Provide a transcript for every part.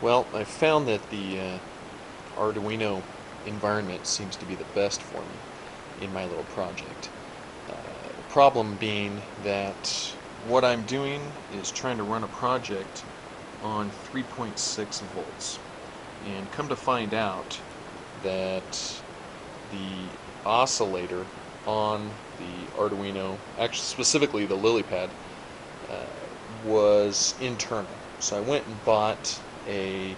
Well, I found that the Arduino environment seems to be the best for me in my little project. The problem being that what I'm doing is trying to run a project on 3.6 volts. And come to find out that the oscillator on the Arduino, actually specifically the Lillypad, uh, was internal. So I went and bought a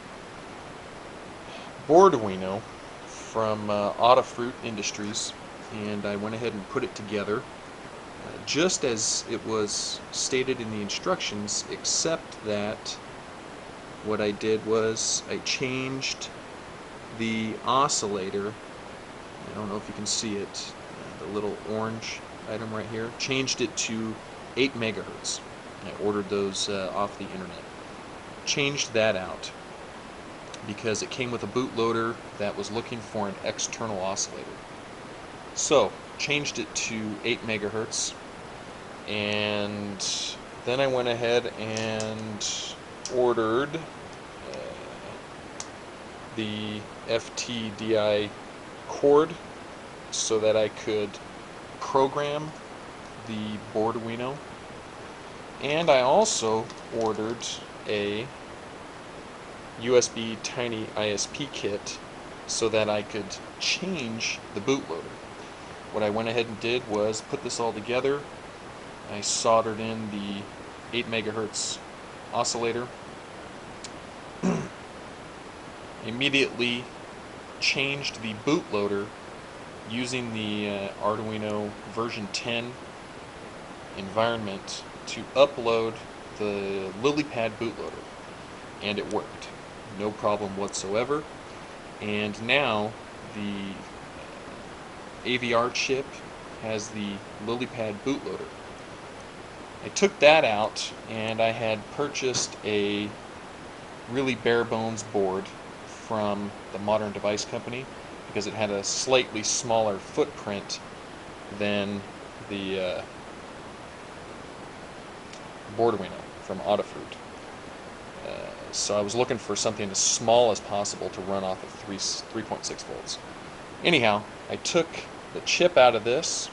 Arduino from Autofruit Industries, and I went ahead and put it together just as it was stated in the instructions, except that what I did was I changed the oscillator. I don't know if you can see it, the little orange item right here, changed it to 8 megahertz. I ordered those off the internet. Changed that out because it came with a bootloader that was looking for an external oscillator. So, changed it to 8 megahertz, and then I went ahead and ordered the FTDI cord so that I could program the Arduino, and I also ordered a USB tiny ISP kit so that I could change the bootloader. What I went ahead and did was put this all together. I soldered in the 8 megahertz oscillator, immediately changed the bootloader using the Arduino version 10 environment to upload the Lilypad bootloader, and it worked. No problem whatsoever. And now the AVR chip has the Lilypad bootloader. I took that out, and I had purchased a really bare bones board from the Modern Device Company because it had a slightly smaller footprint than the Arduino from Autofruit. So I was looking for something as small as possible to run off of 3.6 volts. Anyhow, I took the chip out of this,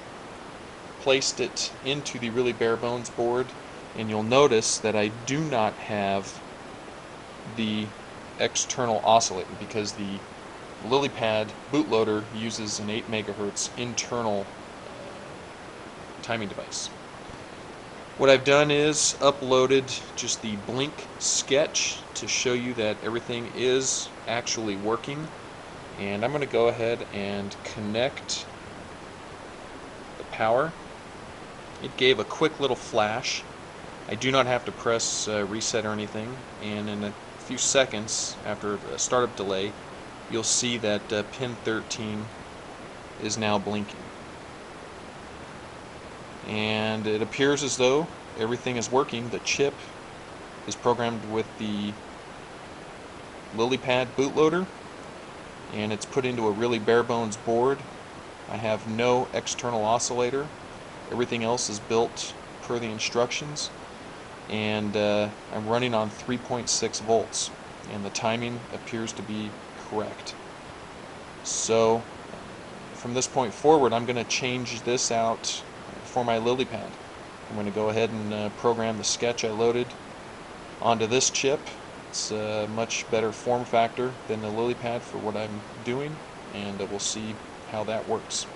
placed it into the really bare bones board, and you'll notice that I do not have the external oscillator because the Lilypad bootloader uses an 8 megahertz internal timing device. What I've done is uploaded just the blink sketch to show you that everything is actually working, and I'm going to go ahead and connect the power. It gave a quick little flash. I do not have to press reset or anything, and in a few seconds after a startup delay you'll see that pin 13 is now blinking. And it appears as though everything is working. The chip is programmed with the Lilypad bootloader, and it's put into a really bare bones board. I have no external oscillator. Everything else is built per the instructions, and I'm running on 3.6 volts, and the timing appears to be correct. So from this point forward, I'm going to change this out for my Lilypad. I'm going to go ahead and program the sketch I loaded onto this chip. It's a much better form factor than the Lilypad for what I'm doing, and we'll see how that works.